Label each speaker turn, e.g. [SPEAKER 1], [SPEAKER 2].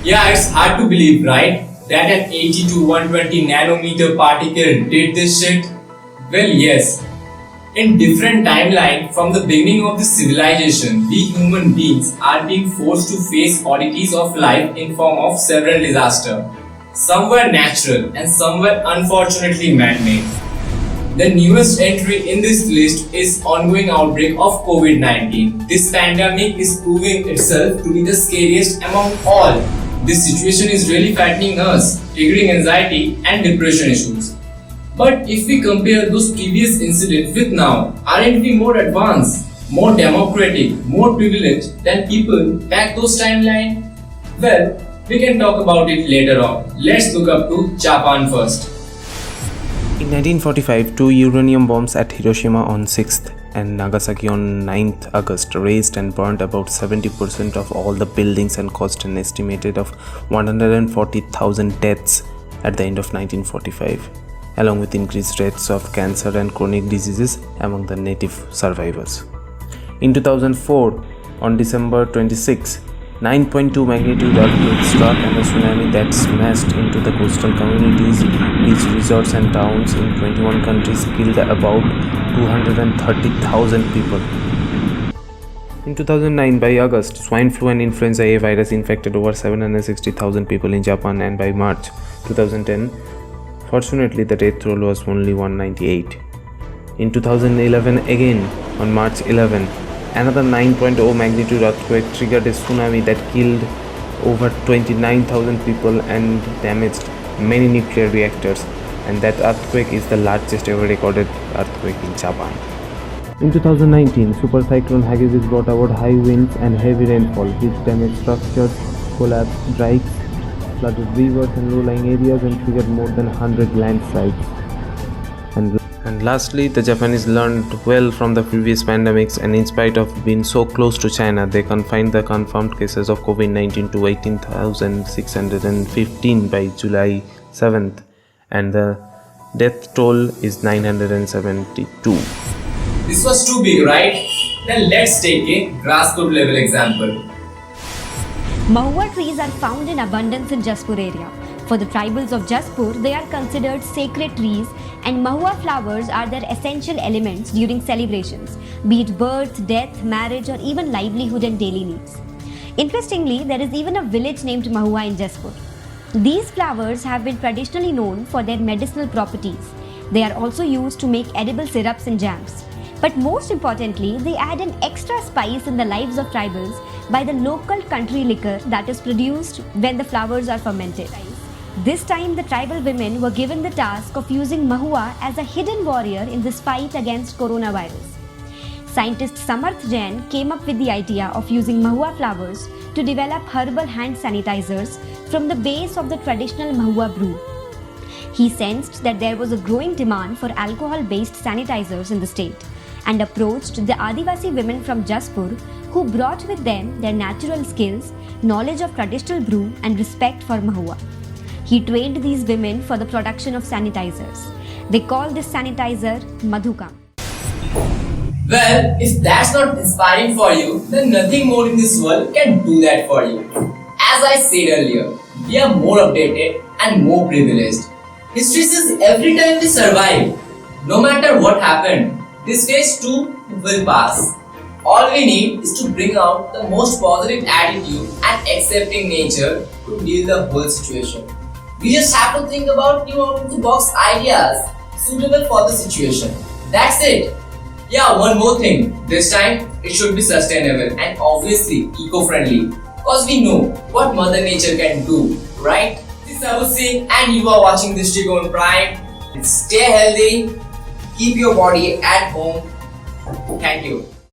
[SPEAKER 1] Yeah, it's hard to believe, right? That an 80 to 120 nanometer particle did this shit? Well, yes. In different timeline from the beginning of the civilization, we human beings are being forced to face oddities of life in form of several disasters. Some were natural and some were unfortunately man-made. The newest entry in this list is ongoing outbreak of COVID-19. This pandemic is proving itself to be the scariest among all. This situation is really fattening us, triggering anxiety and depression issues. But if we compare those previous incidents with now, aren't we more advanced, more democratic, more privileged than people back those timeline? Well, we can talk about it later on. Let's look up to Japan first.
[SPEAKER 2] In 1945, two uranium bombs at Hiroshima on 6th and Nagasaki on 9th August razed and burned about 70% of all the buildings and caused an estimated of 140,000 deaths at the end of 1945, along with increased rates of cancer and chronic diseases among the native survivors. In 2004, on December 26, 9.2 magnitude earthquake struck and a tsunami that smashed into the coastal communities, beach resorts and towns in 21 countries killed about 230,000 people. In 2009, by August, swine flu and influenza A virus infected over 760,000 people in Japan, and by March 2010, fortunately the death toll was only 198. In 2011 again, on March 11, another 9.0 magnitude earthquake triggered a tsunami that killed over 29,000 people and damaged many nuclear reactors, and that earthquake is the largest ever recorded earthquake in Japan. In 2019, Super Cyclone Hagibis brought about high winds and heavy rainfall, which damaged structures, collapsed dikes, flooded rivers and low-lying areas, and triggered more than 100 landslides. And lastly, the Japanese learned well from the previous pandemics, and in spite of being so close to China, they confined the confirmed cases of COVID-19 to 18,615 by July 7th, and the death toll is 972.
[SPEAKER 1] This was too big, right? Then let's take a grassroots level example.
[SPEAKER 3] Mahua trees are found in abundance in Jaspur area. For the tribals of Jaspur, they are considered sacred trees, and Mahua flowers are their essential elements during celebrations, be it birth, death, marriage, or even livelihood and daily needs. Interestingly, there is even a village named Mahua in Jaspur. These flowers have been traditionally known for their medicinal properties. They are also used to make edible syrups and jams. But most importantly, they add an extra spice in the lives of tribals by the local country liquor that is produced when the flowers are fermented. This time, the tribal women were given the task of using Mahua as a hidden warrior in this fight against coronavirus. Scientist Samarth Jain came up with the idea of using Mahua flowers to develop herbal hand sanitizers from the base of the traditional Mahua brew. He sensed that there was a growing demand for alcohol-based sanitizers in the state and approached the Adivasi women from Jaspur, who brought with them their natural skills, knowledge of traditional brew, and respect for Mahua. He trained these women for the production of sanitizers. They call this sanitizer Madhukam.
[SPEAKER 1] Well, if that's not inspiring for you, then nothing more in this world can do that for you. As I said earlier, we are more updated and more privileged. History says every time we survive, no matter what happened, this phase too will pass. All we need is to bring out the most positive attitude and accepting nature to deal the whole situation. We just have to think about new out-of-the-box ideas suitable for the situation. That's it. Yeah, one more thing. This time, it should be sustainable and obviously eco-friendly. Because we know what Mother Nature can do, right? This is Sabuj Singh and you are watching Dristikon Prime. Stay healthy. Keep your body at home. Thank you.